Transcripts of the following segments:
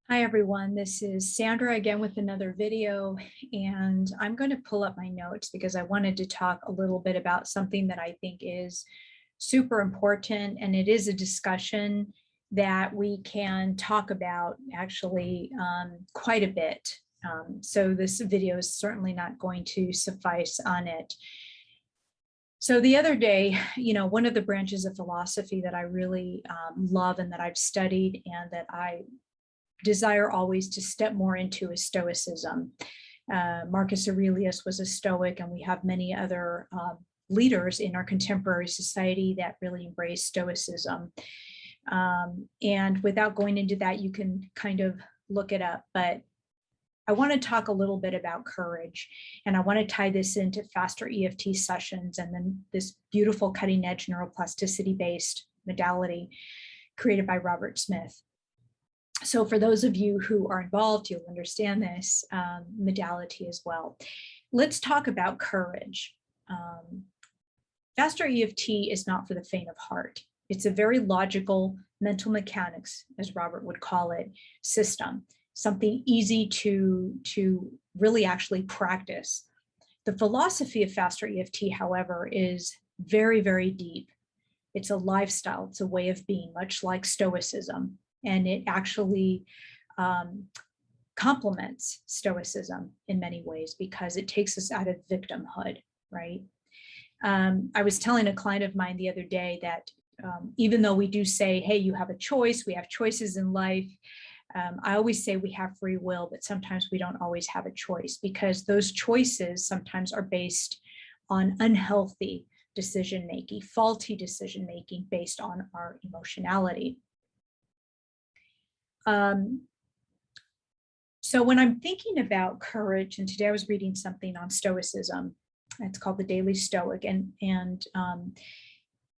Hi everyone, this is Sandra again with another video, and I'm going to pull up my notes because I wanted to talk a little bit about something that I think is super important, and it is a discussion that we can talk about actually quite a bit. So this video is certainly not going to suffice on it. So the other day, one of the branches of philosophy that I really love and that I've studied and that I desire always to step more into is Stoicism. Marcus Aurelius was a Stoic, and we have many other leaders in our contemporary society that really embrace Stoicism. And without going into that, you can kind of look it up, but I want to talk a little bit about courage, and I want to tie this into faster EFT sessions and then this beautiful cutting edge neuroplasticity based modality created by Robert Smith. So for those of you who are involved, you'll understand this modality as well. Let's talk about courage. Faster EFT is not for the faint of heart. It's a very logical mental mechanics, as Robert would call it, system, something easy to really actually practice. The philosophy of faster EFT, however, is very, very deep. It's a lifestyle, it's a way of being, much like Stoicism. And it actually complements Stoicism in many ways because it takes us out of victimhood, right? I was telling a client of mine the other day that even though we do say, hey, you have a choice, we have choices in life, I always say we have free will, but sometimes we don't always have a choice because those choices sometimes are based on unhealthy decision-making, faulty decision-making based on our emotionality. So when I'm thinking about courage, and today I was reading something on Stoicism, it's called the Daily Stoic, and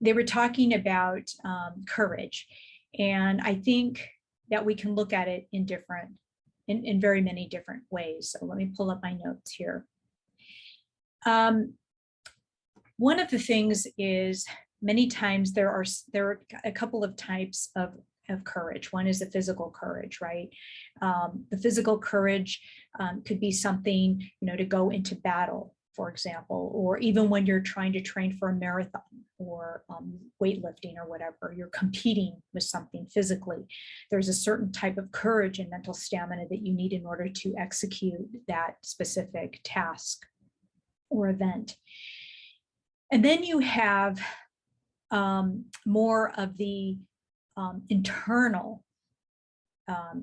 they were talking about courage. And I think that we can look at it in very many different ways. So let me pull up my notes here. One of the things is many times there are a couple of types of courage. One is the physical courage, right? The physical courage could be something, to go into battle, for example, or even when you're trying to train for a marathon or weightlifting or whatever, you're competing with something physically. There's a certain type of courage and mental stamina that you need in order to execute that specific task or event. And then you have more of the internal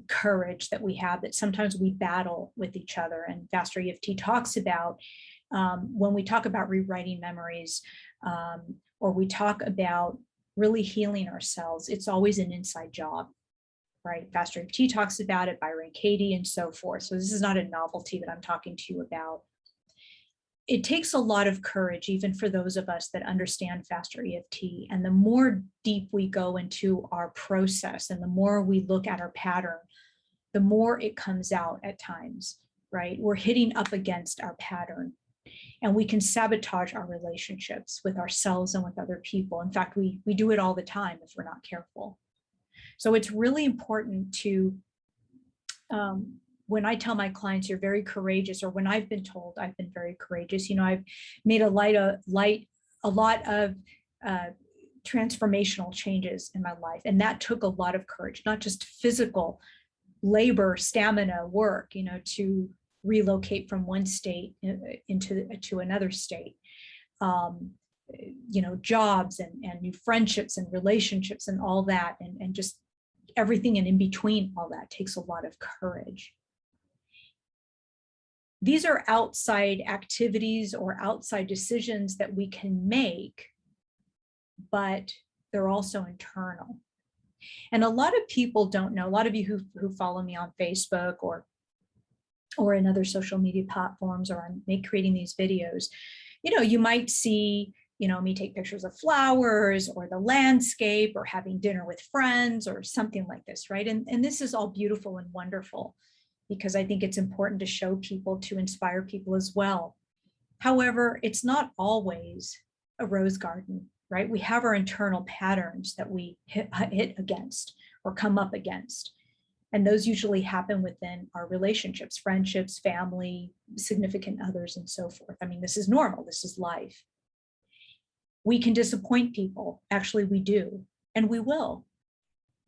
courage that we have that sometimes we battle with each other. And Faster EFT talks about when we talk about rewriting memories or we talk about really healing ourselves, it's always an inside job, right? Faster EFT talks about it, Byron Katie, and so forth. So this is not a novelty that I'm talking to you about. It takes a lot of courage, even for those of us that understand faster EFT. And the more deep we go into our process and the more we look at our pattern, the more it comes out at times, right? We're hitting up against our pattern and we can sabotage our relationships with ourselves and with other people. In fact, we do it all the time if we're not careful. So it's really important to, when I tell my clients you're very courageous, or when I've been told I've been very courageous, I've made a lot of transformational changes in my life. And that took a lot of courage, not just physical labor, stamina, work, to relocate from one state to another state, jobs and new friendships and relationships and all that, and just everything and in between all that takes a lot of courage. These are outside activities or outside decisions that we can make, but they're also internal. And a lot of people don't know, a lot of you who follow me on Facebook or in other social media platforms or on creating these videos, you might see, me take pictures of flowers or the landscape or having dinner with friends or something like this, right? And this is all beautiful and wonderful, because I think it's important to show people, to inspire people as well. However, it's not always a rose garden, right? We have our internal patterns that we hit against or come up against. And those usually happen within our relationships, friendships, family, significant others, and so forth. I mean, this is normal. This is life. We can disappoint people. Actually, we do, and we will.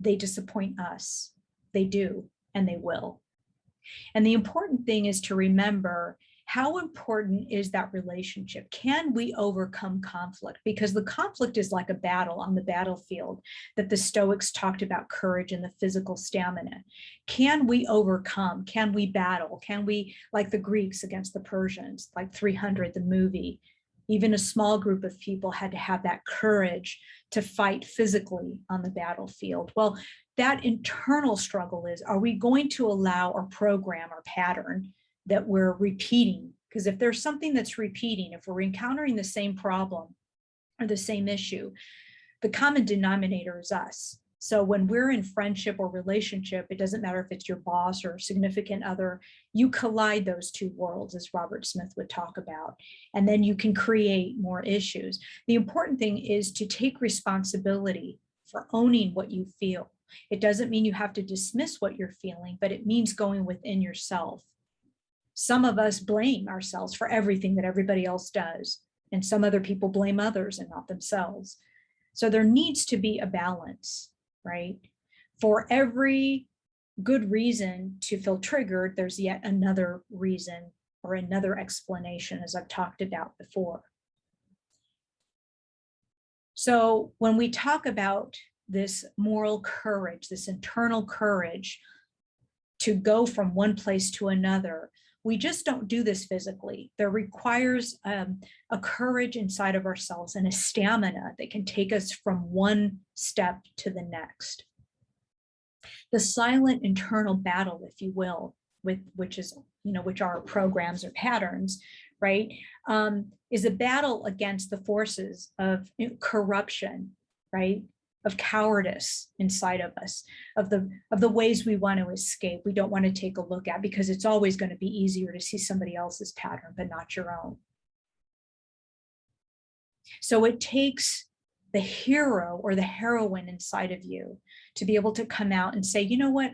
They disappoint us. They do, and they will. And the important thing is to remember, how important is that relationship? Can we overcome conflict? Because the conflict is like a battle on the battlefield that the Stoics talked about, courage and the physical stamina. Can we overcome? Can we battle? Can we, like the Greeks against the Persians, like 300, the movie, even a small group of people had to have that courage to fight physically on the battlefield. Well, that internal struggle is, are we going to allow our program or pattern that we're repeating? Because if there's something that's repeating, if we're encountering the same problem or the same issue, the common denominator is us. So when we're in friendship or relationship, it doesn't matter if it's your boss or significant other, you collide those two worlds, as Robert Smith would talk about, and then you can create more issues. The important thing is to take responsibility for owning what you feel. It doesn't mean you have to dismiss what you're feeling, but it means going within yourself. Some of us blame ourselves for everything that everybody else does, and some other people blame others and not themselves. So there needs to be a balance, right? For every good reason to feel triggered, there's yet another reason or another explanation, as I've talked about before. So when we talk about this moral courage, this internal courage to go from one place to another, we just don't do this physically. There requires a courage inside of ourselves and a stamina that can take us from one step to the next. The silent internal battle, if you will, which are our programs or patterns, right, is a battle against the forces of corruption, right, of cowardice inside of us, of the ways we want to escape, we don't want to take a look at, because it's always going to be easier to see somebody else's pattern, but not your own. So it takes the hero or the heroine inside of you to be able to come out and say, you know what,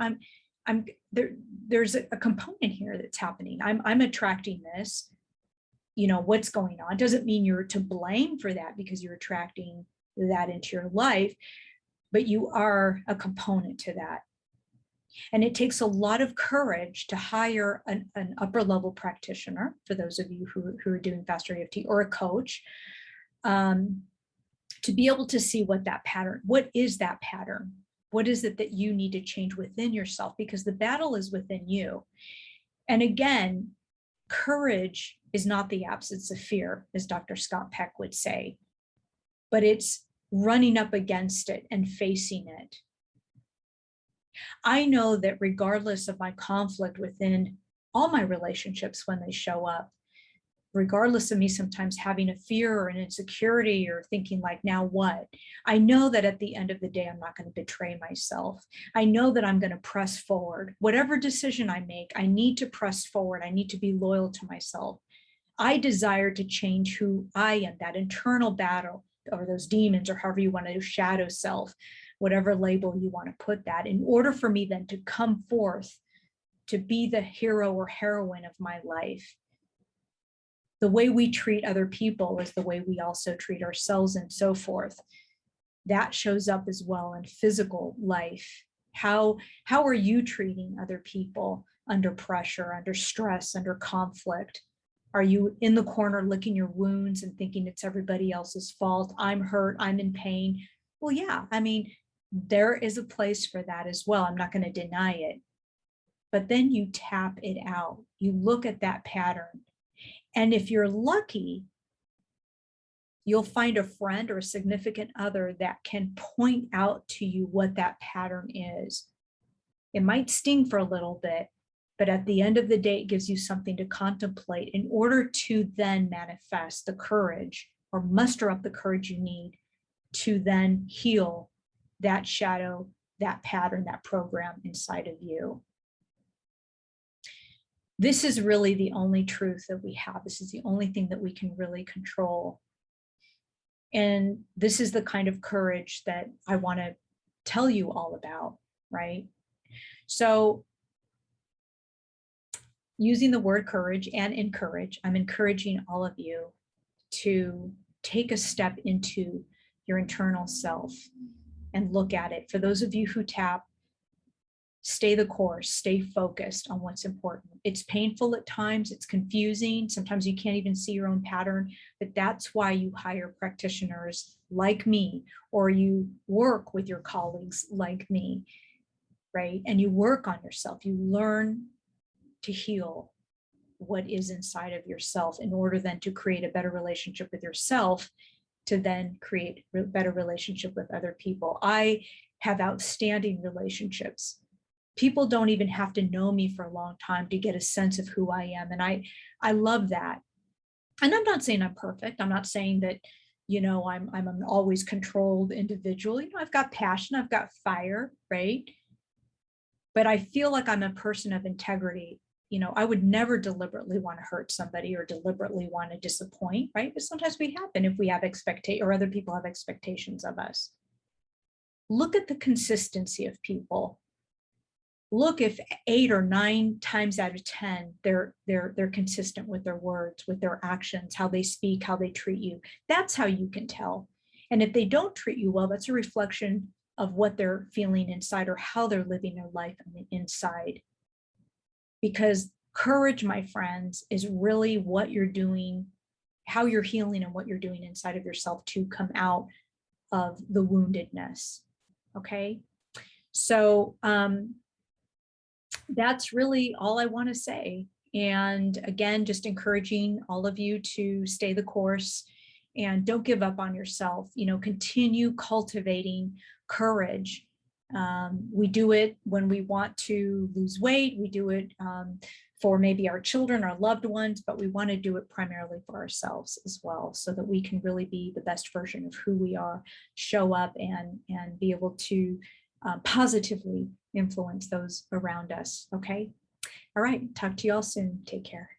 there's a component here that's happening. I'm attracting this. You know, what's going on? Doesn't mean you're to blame for that because you're attracting that into your life, but you are a component to that. And it takes a lot of courage to hire an upper level practitioner, for those of you who are doing faster EFT, or a coach, to be able to see what is that pattern? What is it that you need to change within yourself? Because the battle is within you. And again, courage is not the absence of fear, as Dr. Scott Peck would say, but it's running up against it and facing it. I know that regardless of my conflict within all my relationships when they show up, regardless of me sometimes having a fear or an insecurity or thinking like, now what? I know that at the end of the day, I'm not going to betray myself. I know that I'm going to press forward. Whatever decision I make, I need to press forward. I need to be loyal to myself. I desire to change who I am, that internal battle, or those demons, or however you want to do, shadow self, whatever label you want to put that, in order for me then to come forth to be the hero or heroine of my life. The way we treat other people is the way we also treat ourselves, and so forth. That shows up as well in physical life. How are you treating other people under pressure, under stress, under conflict? Are you in the corner licking your wounds and thinking it's everybody else's fault? I'm hurt, I'm in pain. Well, yeah, I mean, there is a place for that as well. I'm not going to deny it. But then you tap it out. You look at that pattern. And if you're lucky, you'll find a friend or a significant other that can point out to you what that pattern is. It might sting for a little bit, but at the end of the day, it gives you something to contemplate in order to then manifest the courage or muster up the courage you need to then heal that shadow, that pattern, that program inside of you. This is really the only truth that we have. This is the only thing that we can really control. And this is the kind of courage that I want to tell you all about, right? So using the word courage and encourage, I'm encouraging all of you to take a step into your internal self and look at it. For those of you who tap, stay the course, stay focused on what's important. It's painful at times, it's confusing. Sometimes you can't even see your own pattern, but that's why you hire practitioners like me, or you work with your colleagues like me, right? And you work on yourself, you learn to heal what is inside of yourself in order then to create a better relationship with yourself, to then create a better relationship with other people. I have outstanding relationships. People don't even have to know me for a long time to get a sense of who I am. And I love that. And I'm not saying I'm perfect. I'm not saying that, I'm an always controlled individual. I've got passion, I've got fire, right? But I feel like I'm a person of integrity. I would never deliberately want to hurt somebody or deliberately want to disappoint, right? But sometimes we happen if we have or other people have expectations of us. Look at the consistency of people. Look if 8 or 9 times out of 10, they're consistent with their words, with their actions, how they speak, how they treat you. That's how you can tell. And if they don't treat you well, that's a reflection of what they're feeling inside or how they're living their life on the inside. Because courage, my friends, is really what you're doing, how you're healing and what you're doing inside of yourself to come out of the woundedness. Okay. So that's really all I want to say. And again, just encouraging all of you to stay the course and don't give up on yourself. Continue cultivating courage. We do it when we want to lose weight. We do it for maybe our children, our loved ones, but we want to do it primarily for ourselves as well, so that we can really be the best version of who we are, show up and be able to positively influence those around us. Okay. All right. Talk to you all soon. Take care.